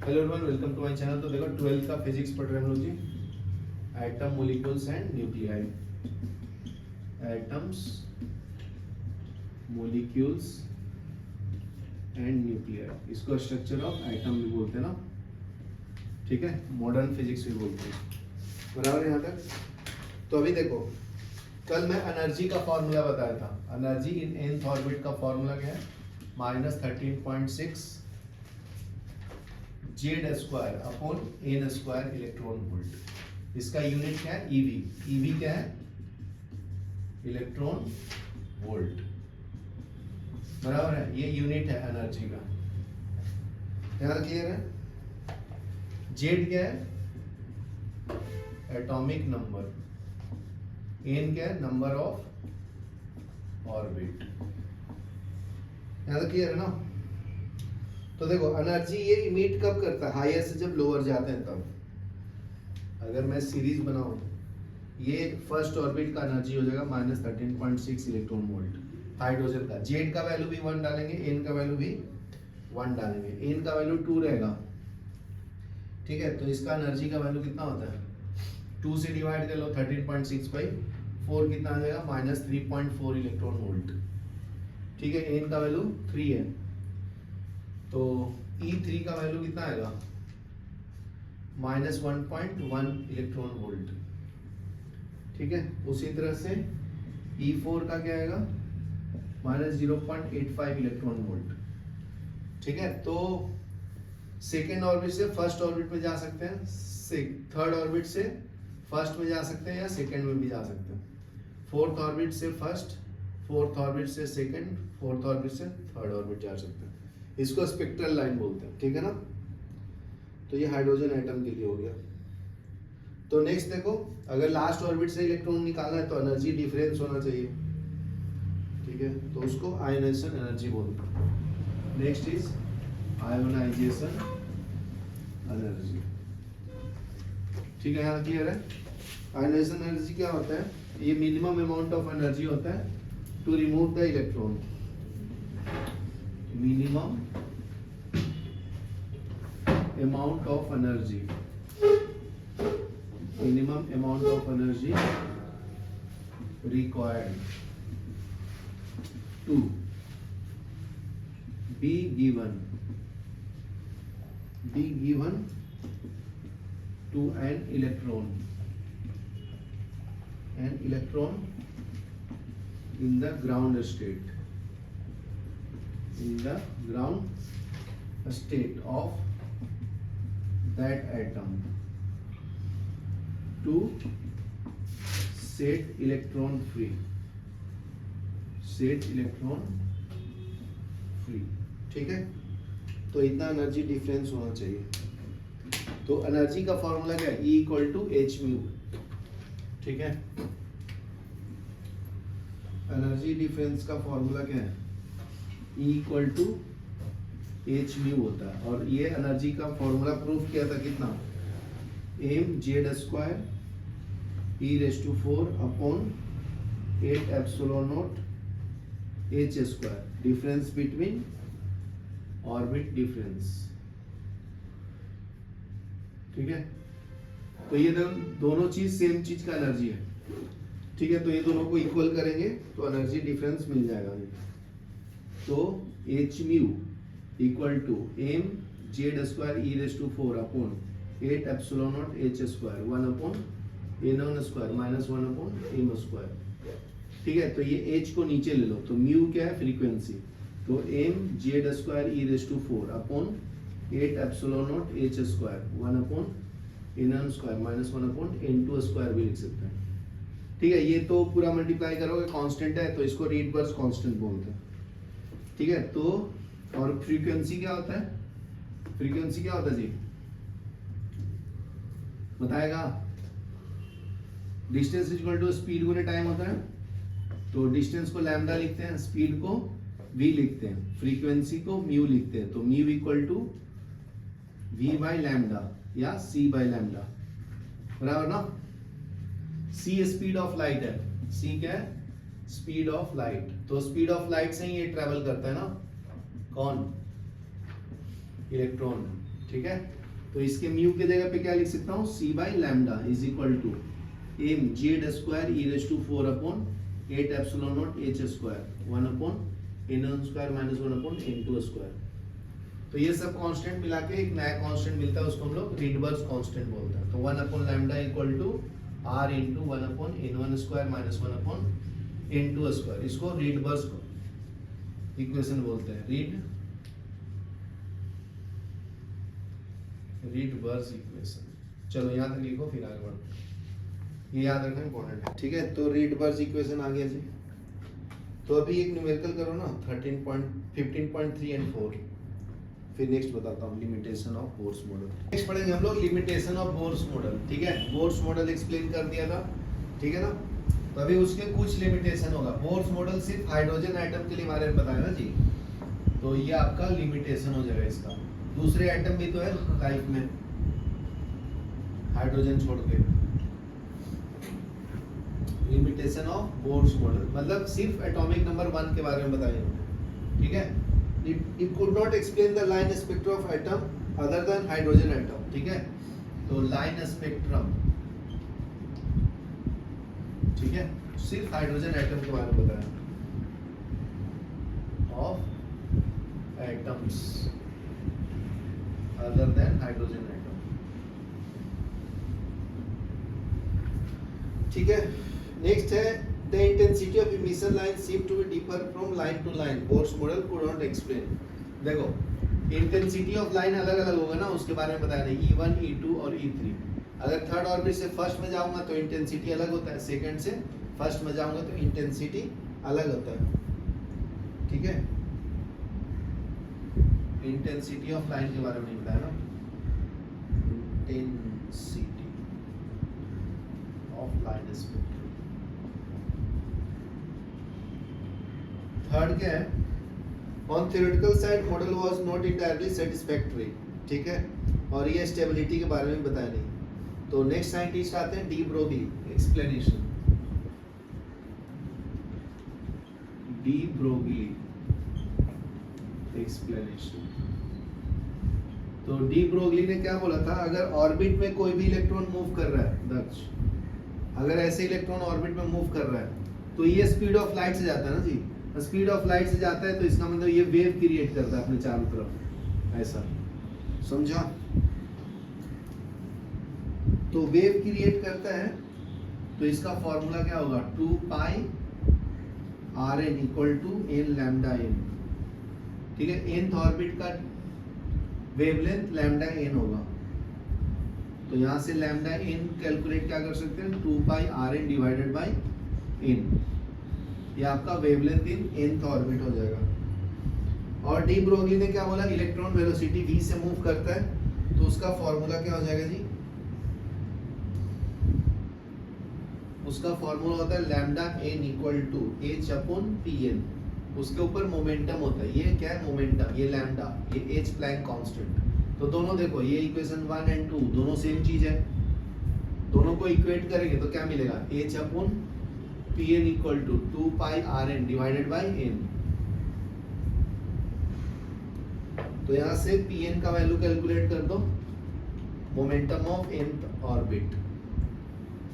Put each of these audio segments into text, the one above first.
Hello everyone, welcome to my channel. तो देखो 12th का फिजिक्स पढ़ रहे हैं हम लोग जी। Atom, molecules and nuclei. Atoms, molecules and nuclei, इसको स्ट्रक्चर ऑफ एटम भी बोलते हैं ना, ठीक है। मॉडर्न फिजिक्स भी बोलते हैं, बराबर यहाँ तक। तो अभी देखो, कल मैं एनर्जी का फॉर्मूला बताया था। एनर्जी इन nth ऑर्बिट का फॉर्मूला क्या है? -13.6 Z square upon N square electron volt. इसका यूनिट क्या है? ईवी। ईवी क्या है? इलेक्ट्रॉन वोल्ट, बराबर है। ये यूनिट है एनर्जी का, ध्यान क्लियर है। जेड क्या है? Atomic number. एन क्या है? Number of orbit. ध्यान क्लियर है ना। तो देखो, एनर्जी ये इमिट कब करता है? हायर से जब लोअर जाते हैं तब। अगर मैं सीरीज बनाऊं, ये फर्स्ट ऑर्बिट का एनर्जी हो जाएगा -13.6 इलेक्ट्रॉन वोल्ट हाइड्रोजन का। जेड का वैल्यू भी 1 डालेंगे, एन का वैल्यू भी 1 डालेंगे। एन का वैल्यू 2 रहेगा, ठीक है। तो इसका एनर्जी का वैल्यू कितना होता है? 2 से डिवाइड कर लो 13.6 बाई 4, कितना आ जाएगा? -3.4 इलेक्ट्रॉन वोल्ट, ठीक है। एन का वैल्यू 3 है, तो E3 का वैल्यू कितना आएगा? -1.1 इलेक्ट्रॉन वोल्ट, ठीक है। उसी तरह से E4 का क्या आएगा? -0.85 इलेक्ट्रॉन वोल्ट, ठीक है। तो सेकेंड ऑर्बिट से फर्स्ट ऑर्बिट में जा सकते हैं, थर्ड ऑर्बिट से फर्स्ट में जा सकते हैं, या सेकेंड में भी जा सकते हैं। फोर्थ ऑर्बिट से फर्स्ट, फोर्थ ऑर्बिट से सेकेंड, फोर्थ ऑर्बिट से थर्ड ऑर्बिट जा सकते हैं। इसको स्पेक्ट्रल लाइन बोलते हैं, ठीक है ना। तो ये हाइड्रोजन एटम के लिए हो गया। तो नेक्स्ट देखो, अगर लास्ट ऑर्बिट से इलेक्ट्रॉन निकालना है तो एनर्जी डिफरेंस होना चाहिए, ठीक है। तो उसको आयोनाइजेशन एनर्जी बोलते हैं। नेक्स्ट इज आयोनाइजेशन एनर्जी, ठीक है। यहाँ क्लियर है। आयोनाइजेशन एनर्जी क्या होता है? ये मिनिमम अमाउंट ऑफ एनर्जी होता है to remove the electron. minimum amount of energy, minimum amount of energy required to be given to an electron in the ground state, in the ground state of that atom to set electron free, ठीक है। तो इतना energy difference होना चाहिए। तो energy का formula क्या है? E = h μ, ठीक है। एनर्जी डिफरेंस का फॉर्मूला क्या है? E = h μ होता है। और ये एनर्जी का फॉर्मूला प्रूफ किया था कितना? mz² e⁴ upon 8 ε0 h², difference between orbit difference, ठीक है। तो ये दोनों चीज सेम चीज का एनर्जी है, ठीक है। तो ये दोनों को इक्वल करेंगे तो एनर्जी डिफरेंस मिल जाएगा। तो h μ = mz² e⁴ upon 8 ε0 h², 1 upon n² -1 upon m², ठीक है। तो ये h को नीचे ले लो, तो म्यू क्या है? फ्रीक्वेंसी। तो mz² e⁴ upon 8 ε0 h², 1 upon n² -1 upon n² भी लिख सकते हैं, ठीक है। ये तो पूरा मल्टीप्लाई करोगे, कांस्टेंट है तो इसको रीडबर्ग कांस्टेंट बोलते हैं, ठीक है। तो और फ्रीक्वेंसी क्या होता है? फ्रीक्वेंसी क्या होता है जी? बताएगा? डिस्टेंस = स्पीड गुने टाइम होता है। तो डिस्टेंस को लैम्डा लिखते हैं, स्पीड को v लिखते हैं, फ्रीक्वेंसी को म्यू लिखते हैं। तो म्यू = v/λ या c/λ, बराबर ना। c स्पीड ऑफ लाइट है। c क्या है? Speed of light. तो स्पीड ऑफ लाइट से ही ये ट्रेवल करता है ना, कौन? इलेक्ट्रॉन, ठीक है, तो इसके म्यू की जगह पे क्या लिख सकता हूँ, c by lambda is equal to m z square e raise to 4 upon 8 epsilon naught h square 1 upon n square minus 1 upon n2 square. तो ये सब कांस्टेंट मिला के एक नया कांस्टेंट मिलता है, उसको हम लोग रिडबर्ग कांस्टेंट बोलते हैं। तो 1 upon lambda equal to r into 1 upon n1 square minus 1 upon n2 square, इसको रिडबर्ग इक्वेशन बोलते हैं, रिडबर्ग इक्वेशन। चलो यहाँ तक लिखो फिर आगे बढ़ो, ये याद रखना इंपॉर्टेंट है, ठीक है। तो रिडबर्ग इक्वेशन आ गया जी। तो अभी एक न्यूमेरिकल करो ना 15.3 एंड 4, फिर नेक्स्ट बताता हूँ limitation of Bohr's model. Next पढ़ेंगे हम लोग लिमिटेशन ऑफ बोर्स मॉडल, ठीक है। बोर्स मॉडल एक्सप्लेन कर दिया था, ठीक है ना। तो अभी उसके कुछ लिमिटेशन होगा। बोर्स मॉडल सिर्फ हाइड्रोजन आइटम के लिए बारे में बताया ना जी, तो ये आपका लिमिटेशन हो जाएगा इसका। दूसरे आइटम भी तो है लाइफ में हाइड्रोजन छोड़ के। लिमिटेशन ऑफ बोर्स मॉडल मतलब सिर्फ एटॉमिक नंबर 1 के बारे में बताएंगे, ठीक है। It could not explain the line spectrum of atom other than hydrogen atom, ठीक है। तो लाइन स्पेक्ट्रम, ठीक है, सिर्फ हाइड्रोजन एटम के बारे में बताया, of atoms other than hydrogen atom, ठीक है। नेक्स्ट है the intensity of emission line seem to be differ from line to line. Bohr's model could not explain. देखो इंटेंसिटी ऑफ लाइन अलग अलग होगा ना, उसके बारे में बताया नहीं, E1 E2 और E3। अगर थर्ड ऑर्बिट से फर्स्ट में जाऊंगा तो इंटेंसिटी अलग होता है, सेकंड से फर्स्ट में जाऊंगा तो इंटेंसिटी अलग होता है, ठीक है। इंटेंसिटी ऑफ लाइन के बारे में नहीं बताया ना, intensity of line spectrum. Third क्या है, on theoretical side model was not entirely satisfactory, ठीक है। और ये स्टेबिलिटी के बारे में बताया नहीं। तो नेक्स्ट साइंटिस्ट आते हैं de Broglie, explanation. De Broglie explanation. तो डी ब्रोगली ने क्या बोला था, अगर ऑर्बिट में कोई भी इलेक्ट्रॉन मूव कर रहा है दक्ष, अगर ऐसे इलेक्ट्रॉन ऑर्बिट में मूव कर रहा है तो ये स्पीड ऑफ लाइट से जाता है ना जी, स्पीड ऑफ लाइट से जाता है तो इसका मतलब ये वेव क्रिएट करता है अपने चारों तरफ, ऐसा समझा। तो वेव क्रिएट करता है तो इसका फॉर्मूला क्या होगा, 2 pi Rn equal to n lambda n, ठीक है। nth ऑर्बिट का वेवलेंथ लैम्डा n होगा, तो यहां से लैम्डा n कैलकुलेट क्या कर सकते हैं, 2 pi Rn divided by n, ये आपका वेवलेंथ इन nth ऑर्बिट हो जाएगा। और डी ब्रोगली ने क्या बोला, इलेक्ट्रॉन वेलोसिटी v से मूव करता है तो उसका फॉर्मूला क्या हो जाएगा जी, उसका फॉर्मूला होता है lambda n equal to h upon pn। उसके ऊपर मोमेंटम होता है, ये क्या है मोमेंटम, ये लैम्डा, ये h प्लैंक कांस्टेंट। तो दोनों देखो ये इक्वेशन 1 एंड 2 दोनों सेम चीज है, दोनों को इक्वेट करेंगे तो क्या मिलेगा, h upon Pn equal to 2 pi Rn divided by n। तो यहां से Pn का वैल्यू कैलकुलेट कर दो, मोमेंटम ऑफ nth ऑर्बिट,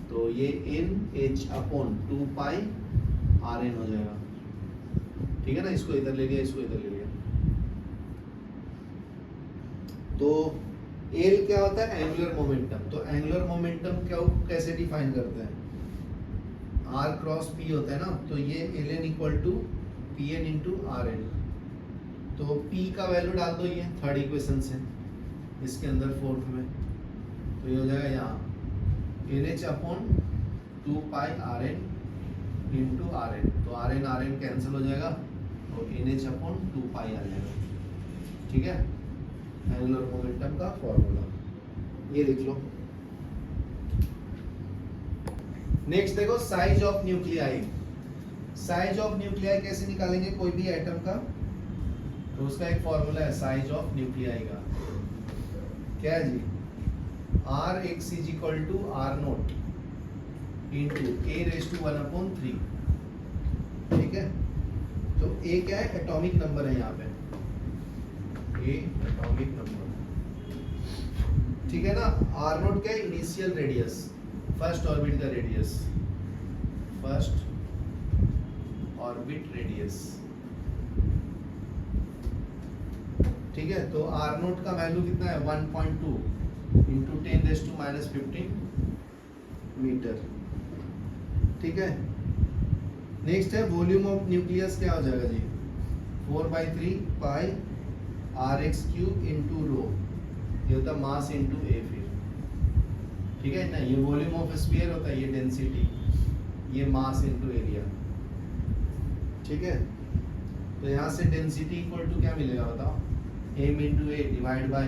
तो ये n h upon 2 pi Rn हो जाएगा, ठीक है ना। इसको इधर ले लिया, इसको इधर ले लिया। तो L क्या होता है, एंगुलर मोमेंटम। तो एंगुलर मोमेंटम क्या कैसे डिफाइन करते हैं, R क्रॉस P होता है ना, तो ये Ln equal to Pn into Rn। तो P का वैल्यू डाल दो ये थर्ड इक्वेशन से इसके अंदर फोर्थ में, तो ये हो जाएगा यहाँ NH upon 2 pi Rn into Rn। तो Rn Rn कैंसिल हो जाएगा तो NH अपॉन 2 पाई आ जाएगा, ठीक है। एंगुलर मोमेंटम का फॉर्मूला ये लिख लो। नेक्स्ट देखो size of nuclei. Size of nuclei कैसे निकालेंगे कोई भी एटम का, तो उसका एक फॉर्मूला है साइज ऑफ न्यूक्लियाई का, क्या है जी, Rx is equal to R naught into A raise to 1 upon 3, ठीक है। तो A क्या है, एटॉमिक नंबर है यहाँ पे, A एटॉमिक नंबर, ठीक है ना। आर नोट क्या है, इनिशियल रेडियस, फर्स्ट ऑर्बिट का रेडियस, फर्स्ट ऑर्बिट रेडियस। ठीक है, तो आर नोट का वैल्यू कितना है 1.2 इंटू 10⁻⁻15 मीटर। ठीक है, नेक्स्ट है वॉल्यूम ऑफ न्यूक्लियस, क्या हो जाएगा जी 4/3 पाई r(x³ इंटू रो, ये होता है मास इंटू ए फिर। ठीक है ना, ये वॉल्यूम ऑफ स्फीयर होता है, ये डेंसिटी, ये मास इंटू एरिया। ठीक है, तो यहाँ से डेंसिटी इक्वल टू क्या मिलेगा बताओ, m into A divide by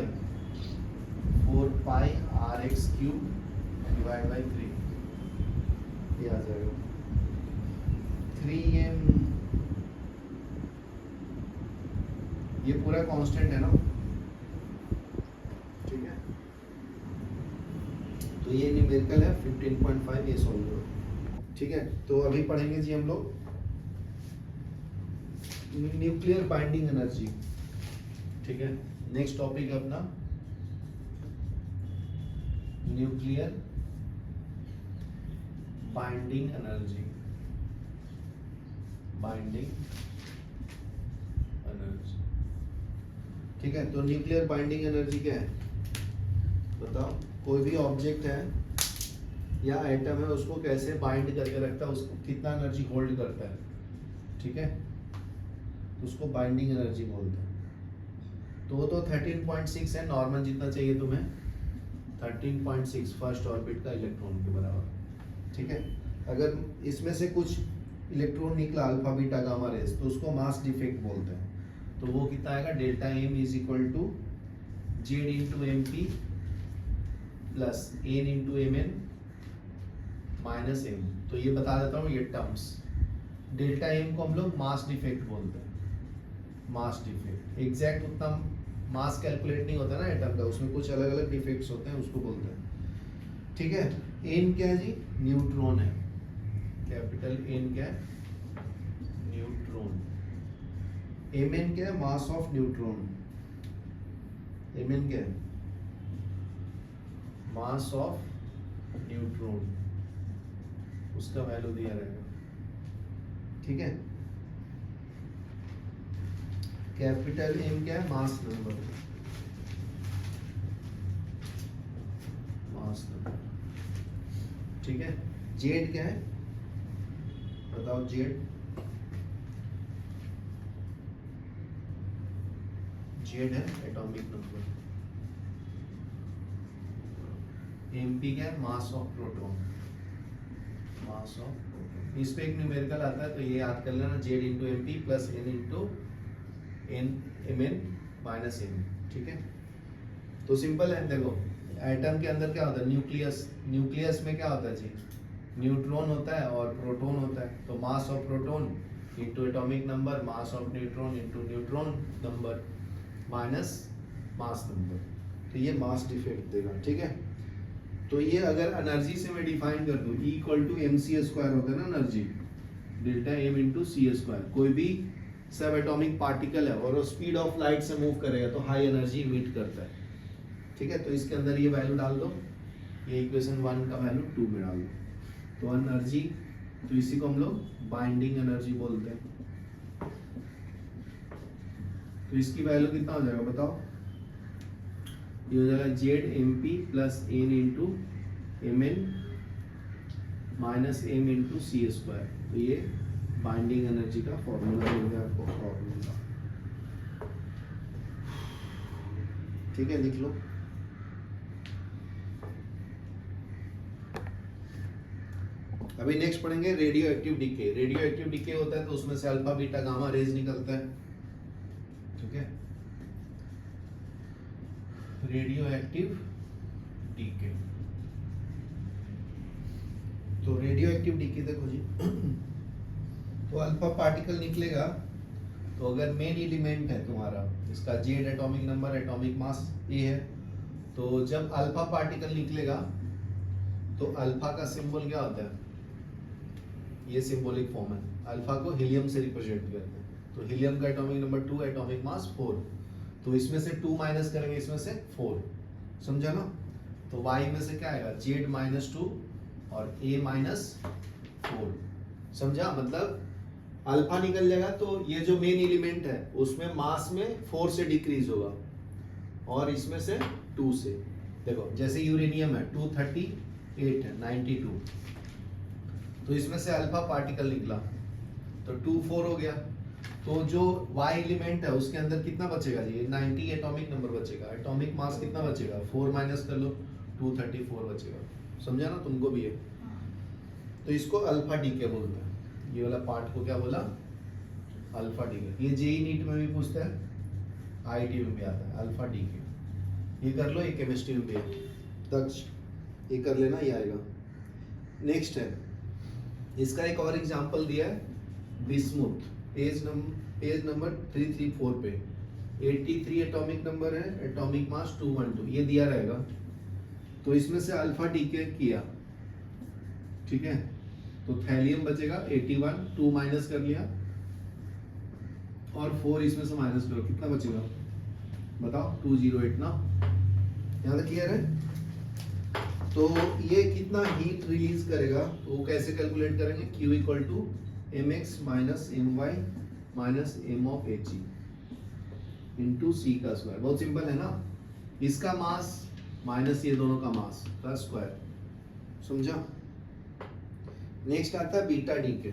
4 pi r(x³ divide by 3, ये आ जाएगा 3m। ये पूरा कांस्टेंट है ना। ठीक है, तो ये न्यूमेरिकल है 15.5, ये सॉल्व करो। ठीक है, तो अभी पढ़ेंगे जी हम लोग न्यूक्लियर बाइंडिंग एनर्जी। ठीक है, नेक्स्ट टॉपिक है अपना nuclear binding energy, binding energy. ठीक है, तो न्यूक्लियर बाइंडिंग एनर्जी क्या है बताओ। कोई भी ऑब्जेक्ट है या आइटम है, उसको कैसे बाइंड करके रखता है, उसको कितना एनर्जी होल्ड करता है। ठीक है, उसको बाइंडिंग एनर्जी बोलते हैं। तो 13.6 है, नॉर्मल जितना चाहिए तुम्हें 13.6 फर्स्ट ऑर्बिट का इलेक्ट्रॉन के बराबर। ठीक है, अगर इसमें से कुछ इलेक्ट्रॉन निकला अल्फा बीटा गामा रेस, तो उसको मास डिफेक्ट बोलते हैं। तो वो कितना आएगा, delta M is equal to Z into M P plus N into M N minus M. तो ये बता देता हूँ ये टर्म्स। डेल्टा एम को हम लोग मास डिफेक्ट बोलते हैं, मास डिफेक्ट। एग्जैक्ट उतना मास कैलकुलेट नहीं होता ना एटम का, उसमें कुछ अलग अलग डिफेक्ट्स होते हैं, उसको बोलते हैं। ठीक है, एन क्या है जी, न्यूट्रॉन है, कैपिटल एन क्या है, न्यूट्रॉन। एम एन क्या है, mass of neutron. M N क्या है, मास ऑफ न्यूट्रॉन, उसका वैल्यू दिया रहेगा। ठीक है, कैपिटल एम क्या है, मास नंबर, मास नंबर। ठीक है, जेड क्या है बताओ, जेड, जेड है एटॉमिक नंबर। एमपी क्या है, mass of proton, mass of proton. इस पे एक न्यूमेरिकल आता है, तो ये याद कर लेना, Z into M P plus N into N M N minus M. ठीक है, तो सिंपल है। देखो एटम के अंदर क्या होता है, न्यूक्लियस, न्यूक्लियस में क्या होता है जी, न्यूट्रॉन होता है और प्रोटॉन होता है। तो mass of proton into atomic number, mass of neutron into neutron number minus mass number, तो ये मास डिफेक्ट देगा। ठीक है, तो ये अगर एनर्जी से मैं डिफाइन कर दूं, E equal to M C square होता है ना energy, delta M into C square. कोई भी सब एटॉमिक पार्टिकल है और वो स्पीड ऑफ लाइट से मूव करेगा तो हाई एनर्जी इमिट करता है। ठीक है, तो इसके अंदर ये वैल्यू डाल दो, ये इक्वेशन 1 का वैल्यू 2 में डाल दो, तो एनर्जी, तो इसी को हम लोग बाइंडिंग एनर्जी बोलते हैं। तो इसकी वैल्यू कितना हो जाएगा बताओ, ये हो जाएगा Z M P plus N into M N minus M into C square. तो ये बाइंडिंग एनर्जी का फॉर्मूला मिल गया आपको, फॉर्मूला। ठीक है, लिख लो। अभी नेक्स्ट पढ़ेंगे radioactive decay. Radioactive decay होता है तो उसमें से अल्फा बीटा गामा रेज निकलता है। ठीक है, रेडियो एक्टिव डीके। तो रेडियो एक्टिव डीके देखो जी, तो अल्फा पार्टिकल निकलेगा, तो अगर मेन एलिमेंट है तुम्हारा, इसका Z atomic number, atomic mass A है, तो जब अल्फा पार्टिकल निकलेगा तो अल्फा का सिंबल क्या होता है, ये सिंबॉलिक फॉर्म है। अल्फा को हीलियम से रिप्रेजेंट करते हैं, तो हीलियम का एटॉमिक नंबर 2, एटॉमिक मास 4, तो इसमें से 2 माइनस करेंगे, इसमें से 4, समझा ना। तो y में से क्या आएगा z -2 और a -4। समझा? मतलब अल्फा निकल जाएगा तो ये जो मेन एलिमेंट है उसमें मास में 4 से डिक्रीज होगा और इसमें से 2 से। देखो जैसे यूरेनियम है 238 है 92, तो इसमें से अल्फा पार्टिकल निकला तो 24 हो गया। तो जो y एलिमेंट है उसके अंदर कितना बचेगा जी? 90 एटॉमिक नंबर बचेगा। एटॉमिक मास कितना बचेगा? 4 माइनस कर लो 234 बचेगा। समझा ना? तुमको भी है। तो इसको अल्फा डीके बोलते हैं। ये वाला पार्ट को क्या बोला? Alpha decay. ये जेई नीट में भी पूछता है, आईआईटी में भी आता है अल्फा डीके। ये कर लो, ये केमिस्ट्री में भी है। दक्ष ये कर लेना, ये आएगा। नेक्स्ट है, इसका एक और एग्जांपल दिया है बिस्मुथ, पेज नंबर 334 पे 83 एटॉमिक नंबर है, एटॉमिक मास 212, ये दिया रहेगा। तो इसमें से अल्फा डीके किया, ठीक है, तो थैलियम बचेगा 81, 2 माइनस कर लिया और 4 इसमें से माइनस करो, कितना बचेगा बताओ? 208 ना? यहाँ तक क्लियर है? तो ये कितना हीट रिलीज करेगा तो वो कैसे कैलकुलेट करेंगे? Q equal to mx minus my minus m of He into C का स्क्वायर। बहुत सिंपल है ना? इसका मास माइनस ये दोनों का मास का स्क्वायर। समझा? नेक्स्ट आता है बीटा डीके।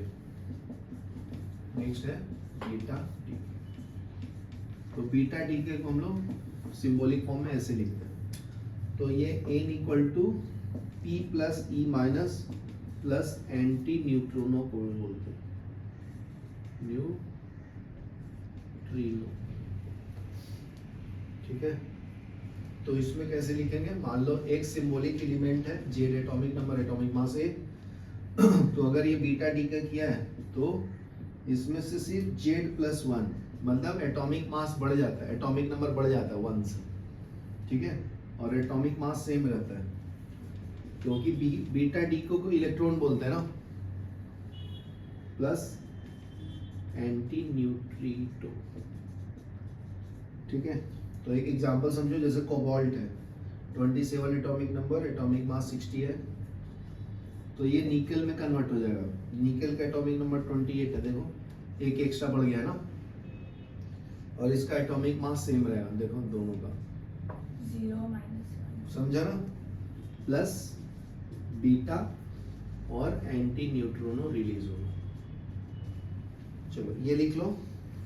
नेक्स्ट है बीटा डीके। तो बीटा डीके को हम लोग सिंबॉलिक फॉर्म में ऐसे लिखते हैं। तो ये n equal to p plus E minus plus antineutrino को बोलते हैं, न्यूट्रिनो। ठीक है, तो इसमें कैसे लिखेंगे? मान लो एक सिंबॉलिक एलिमेंट है, z एटॉमिक नंबर, एटॉमिक मास 1। तो अगर ये बीटा डीके किया है तो इसमें से सिर्फ z प्लस 1, मतलब एटॉमिक मास बढ़ जाता है, एटॉमिक नंबर बढ़ जाता है 1 से। ठीक है, और एटॉमिक मास सेम रहता है क्योंकि बीटा डीके को इलेक्ट्रॉन बोलते हैं ना, प्लस एंटी न्यूट्रिनो। ठीक है, तो एक एग्जांपल समझो, जैसे कोबाल्ट है 27 एटॉमिक नंबर, एटॉमिक मास 60 है, तो ये निकल में कन्वर्ट हो जाएगा। निकल का एटॉमिक नंबर 28 है, देखो एक एक्स्ट्रा बढ़ गया ना, और इसका एटॉमिक मास सेम रहेगा, देखो दोनों का 0 -1। समझा ना? प्लस बीटा और एंटी न्यूट्रिनो रिलीज होगा। चलो ये लिख लो,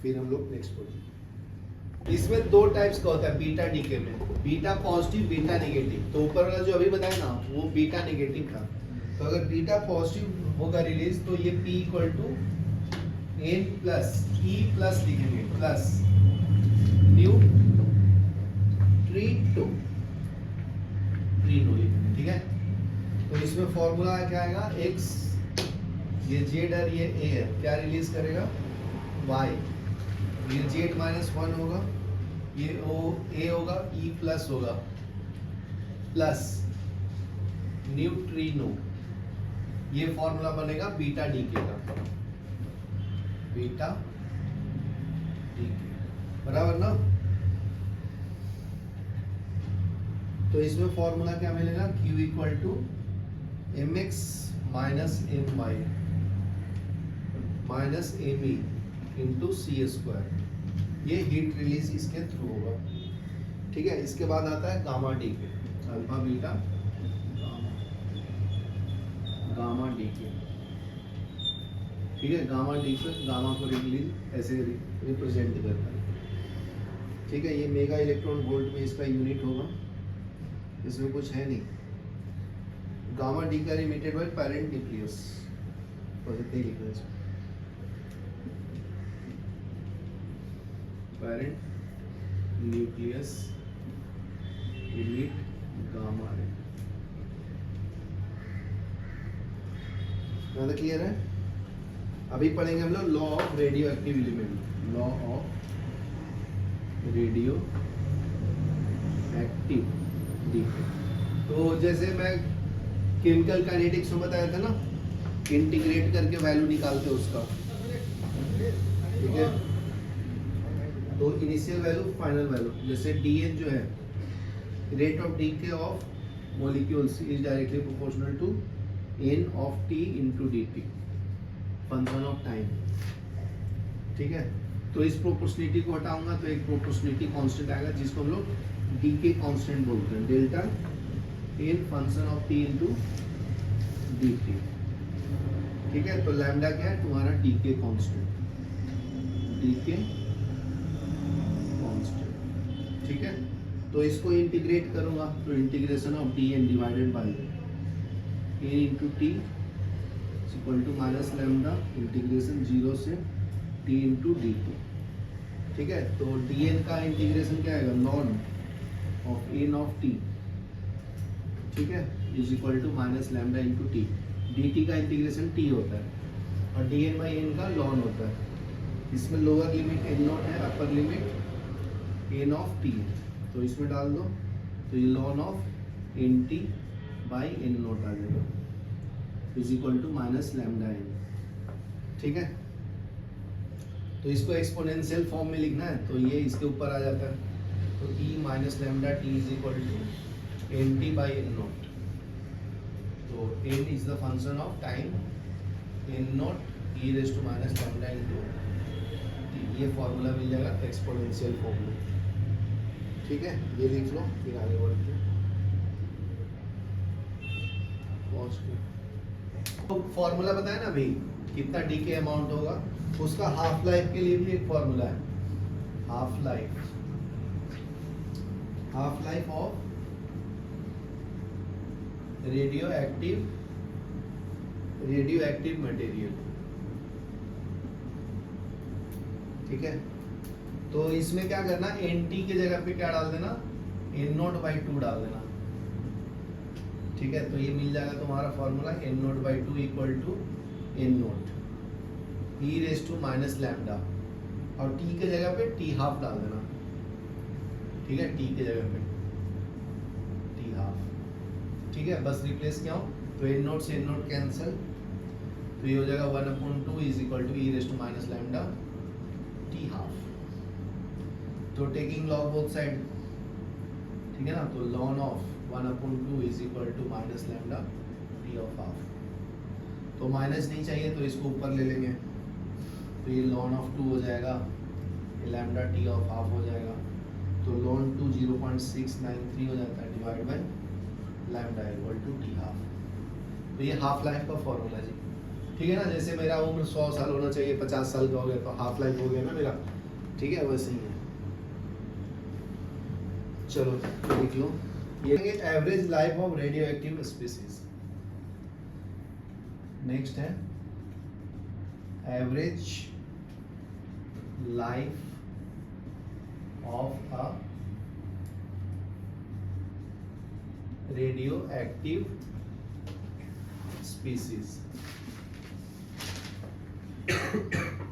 फिर हम लोग नेक्स्ट पढ़ेंगे। इसमें दो टाइप्स का होता है बीटा डीके में, बीटा पॉजिटिव, बीटा नेगेटिव। तो ऊपर वाला जो अभी बताया ना वो बीटा नेगेटिव था। तो अगर बीटा पॉजिटिव होगा रिलीज तो ये P equal to n plus E plus लिखेंगे, प्लस न्यूट्रिनो लिखेंगे। ठीक है, तो इसमें फॉर्मूला क्या आएगा? x, ये z और ये a है, क्या रिलीज करेगा? y। ये z माइनस 1 होगा, ये a होगा, E प्लस होगा, प्लस न्यूट्रिनो। ये फॉर्मूला बनेगा बीटा डीके का, बीटा डीके, बराबर ना? तो इसमें फॉर्मूला क्या मिलेगा? Q equal to mx minus my minus me into C square. ये हीट रिलीज इसके थ्रू होगा। ठीक है, इसके बाद आता है gamma decay, alpha beta gamma decay. ठीक है, गामा डीके, गामा को रिलीज ऐसे रिप्रेजेंट करता है। ठीक है, ये मेगा इलेक्ट्रॉन वोल्ट में इसका यूनिट होगा, इसमें कुछ है नहीं। गामा डी का इमिटेड बाय पेरेंट न्यूक्लियस, बस इतना ही लिखना है इसमें, parent nucleus emit gamma ray. ज़्यादा क्लियर है? अभी पढ़ेंगे हम लोग law of radioactive element, law of radioactive decay. तो जैसे मैं केमिकल काइनेटिक्स में बताया था ना, इंटीग्रेट करके वैल्यू निकालते उसका। ठीक है, तो इनिशियल वैल्यू, फाइनल वैल्यू, जैसे dn जो है rate of DK of molecules is directly proportional to n of t into dt, function of time. ठीक है, तो इस प्रोपोर्शनलिटी को हटाऊंगा तो एक प्रोपोर्शनलिटी कांस्टेंट आएगा जिसको हम लोग डीके कांस्टेंट बोलते हैं, delta in function of T into dt। ठीक है, तो लैम्डा क्या है तुम्हारा डीके कांस्टेंट, डीके कांस्टेंट। ठीक है, तो इसको इंटीग्रेट करूंगा तो integration of D N divided by N into T equal to minus lambda integration 0 से टी इंटू डी टी। ठीक है, तो डी एन का इंटीग्रेशन क्या आएगा, ln of N of T, ठीक है, is equal to minus lambda into T. D T का इंटीग्रेशन टी होता है और डी एन बाई एन का लॉन होता है। इसमें लोअर लिमिट एन नॉट है, upper limit N of T है, तो इसमें डाल दो तो ये ln of N T by N naught आ जाएगा is equal to minus lambda N. ठीक है, तो इसको एक्सपोनेंशियल फॉर्म में लिखना है तो ये इसके ऊपर आ जाता है, तो T minus lambda T is equal to N T by N naught. तो N is the function of time, N naught E raise to minus lambda into, ये फॉर्मूला मिल जाएगा एक्सपोनेंशियल फॉर्म में। ठीक है, ये लिख लो फिर आगे बढ़ते हैं। तो फॉर्मूला बताया ना भाई कितना डीके अमाउंट होगा, उसका हाफ लाइफ के लिए भी एक फॉर्मूला है, half life of radio active material. ठीक है, तो इसमें क्या करना, एन टी की जगह पे क्या डाल देना, एन नॉट बाई 2 डाल देना। ठीक है, तो ये मिल जाएगा तुम्हारा formula N naught by 2 equal to N naught E raise to minus lambda, और टी के जगह पे टी हाफ डाल देना। ठीक है, टी के जगह पे टी हाफ। ठीक है, बस रिप्लेस किया हूँ तो एन नॉट से एन नॉट कैंसिल, तो ये हो जाएगा 1/2 is equal to E raise to minus lambda T half. तो टेकिंग लॉग बोथ साइड, ठीक है ना, तो ln of 1/2 is equal to minus lambda T of half. तो माइनस नहीं चाहिए तो इसको ऊपर ले लेंगे, तो ये लॉन ऑफ 2 हो जाएगा, ये लैम्डा टी ऑफ हाफ हो जाएगा, तो लॉन 2 0.693 हो जाता है divide by lambda equal to T half. तो ये हाफ लाइफ का फॉर्मूला जी। ठीक है ना, जैसे मेरा उम्र 100 साल होना चाहिए, 50 साल का हो गया तो हाफ लाइफ हो गया ना मेरा। ठीक है, वैसे ही है। चलो लिख लो, ये average life of radioactive species. Next है average life of a radioactive species.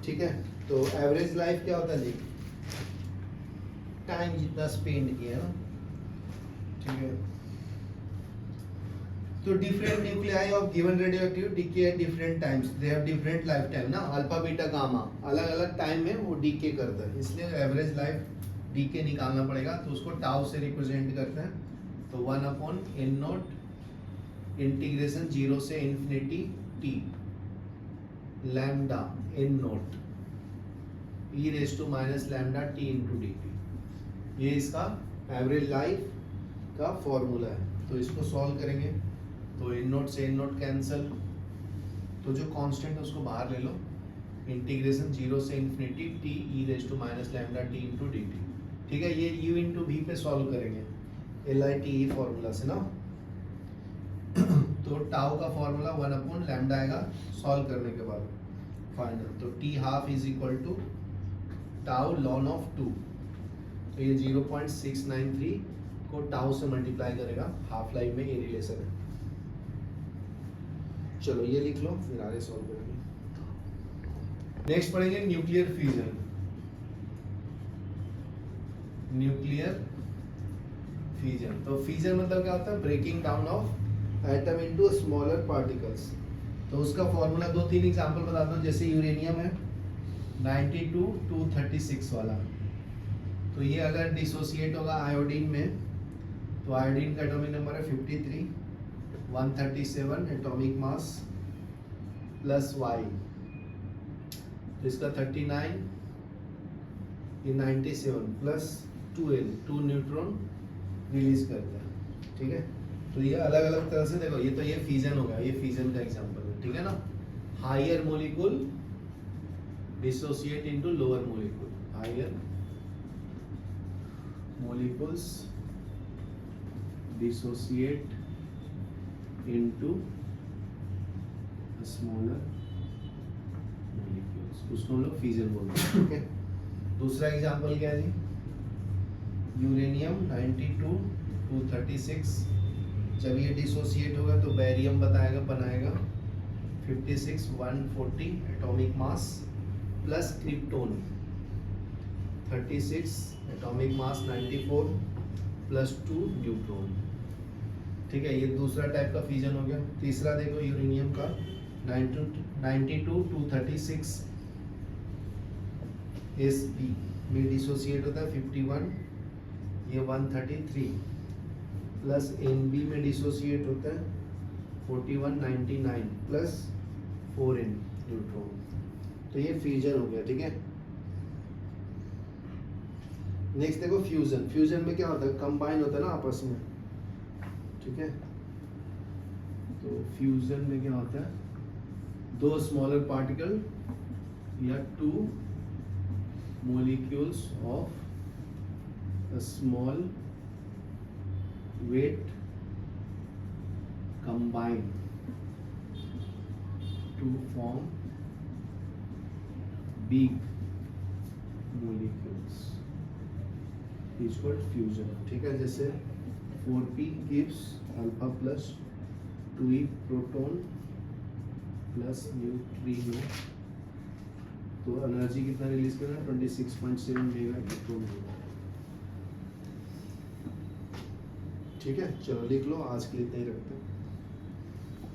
ठीक है, तो एवरेज लाइफ क्या होता है जी, टाइम जितना स्पेंड किया ना। ठीक है, तो different nuclei of given radioactive decay at different times, they have different life time ना, अल्फा बीटा गामा अलग अलग टाइम में वो डीके करता है, इसलिए एवरेज लाइफ डीके निकालना पड़ेगा। तो उसको टाउ से रिप्रेजेंट करते हैं, तो 1/n नॉट इंटीग्रेशन 0 से infinity T lambda n naught E raise to minus lambda T into D T. ये इसका एवरेज लाइफ का फॉर्मूला है। तो इसको सॉल्व करेंगे तो n नॉट से n नॉट कैंसिल, तो जो कांस्टेंट है उसको बाहर ले लो, इंटीग्रेशन 0 से infinity T E raise to minus lambda T into D T. ठीक है, ये u इंटू v पे सॉल्व करेंगे LITE फॉर्मूला से ना। तो टाउ का फॉर्मूला 1/λ आएगा सॉल्व करने के बाद फाइनल, तो T half is equal to tau ln of 2, तो ये 0.693 को टाउ से मल्टीप्लाई करेगा, हाफ लाइफ में ये रिलेशन है। चलो ये लिख लो फिर आगे सॉल्व करेंगे। नेक्स्ट पढ़ेंगे न्यूक्लियर फ्यूजन। न्यूक्लियर फ्यूजन, तो फ्यूजन मतलब क्या होता है, breaking down of atom into smaller particles. तो उसका फॉर्मूला 2-3 एग्जांपल बताता हूँ। जैसे यूरेनियम है 92-236 वाला, तो ये अगर डिसोसिएट होगा आयोडीन में तो आयोडीन का एटॉमिक नंबर है 53, 137 एटॉमिक मास प्लस वाई, तो इसका 39, ये 97 प्लस 2L, 2 न्यूट्रॉन रिलीज करता है, ठीक है। तो ये अलग अलग तरह से देखो, ये तो ये फ्यूजन होगा, ये फ्यूजन का एग्जांपल है, ठीक है ना। Higher molecule dissociate into lower molecule, higher molecules dissociate into smaller molecules, उसको हम लोग फ्यूजन बोलते हैं, ठीक है। दूसरा एग्जांपल क्या है जी, यूरेनियम 92 236, जब ये डिसोसिएट होगा तो बैरियम बनाएगा 56 140 atomic mass plus krypton 36 atomic mass 94 plus 2 neutron, ठीक है। ये दूसरा टाइप का फ्यूजन हो गया। तीसरा देखो यूरेनियम का 92 236 Sp में डिसोसिएट होता है 51, ये 133 प्लस Nb में डिसोसिएट होता है 4199 प्लस 4N न्यूट्रॉन, तो ये फ्यूजन हो गया, ठीक है। नेक्स्ट देखो फ्यूजन। फ्यूजन में क्या होता है, कंबाइन होता है ना आपस में, ठीक है। तो फ्यूजन में क्या होता है, दो स्मॉलर पार्टिकल या 2 molecules of a small weight combine to form big molecules is called fusion, ठीक है। जैसे 4p gives alpha plus 2e proton plus neutrino, तो एनर्जी कितना रिलीज करना है 26.7 मेगा इलेक्ट्रॉन वोल्ट, ठीक है। चलो लिख लो, आज के लिए इतना ही रखते हैं।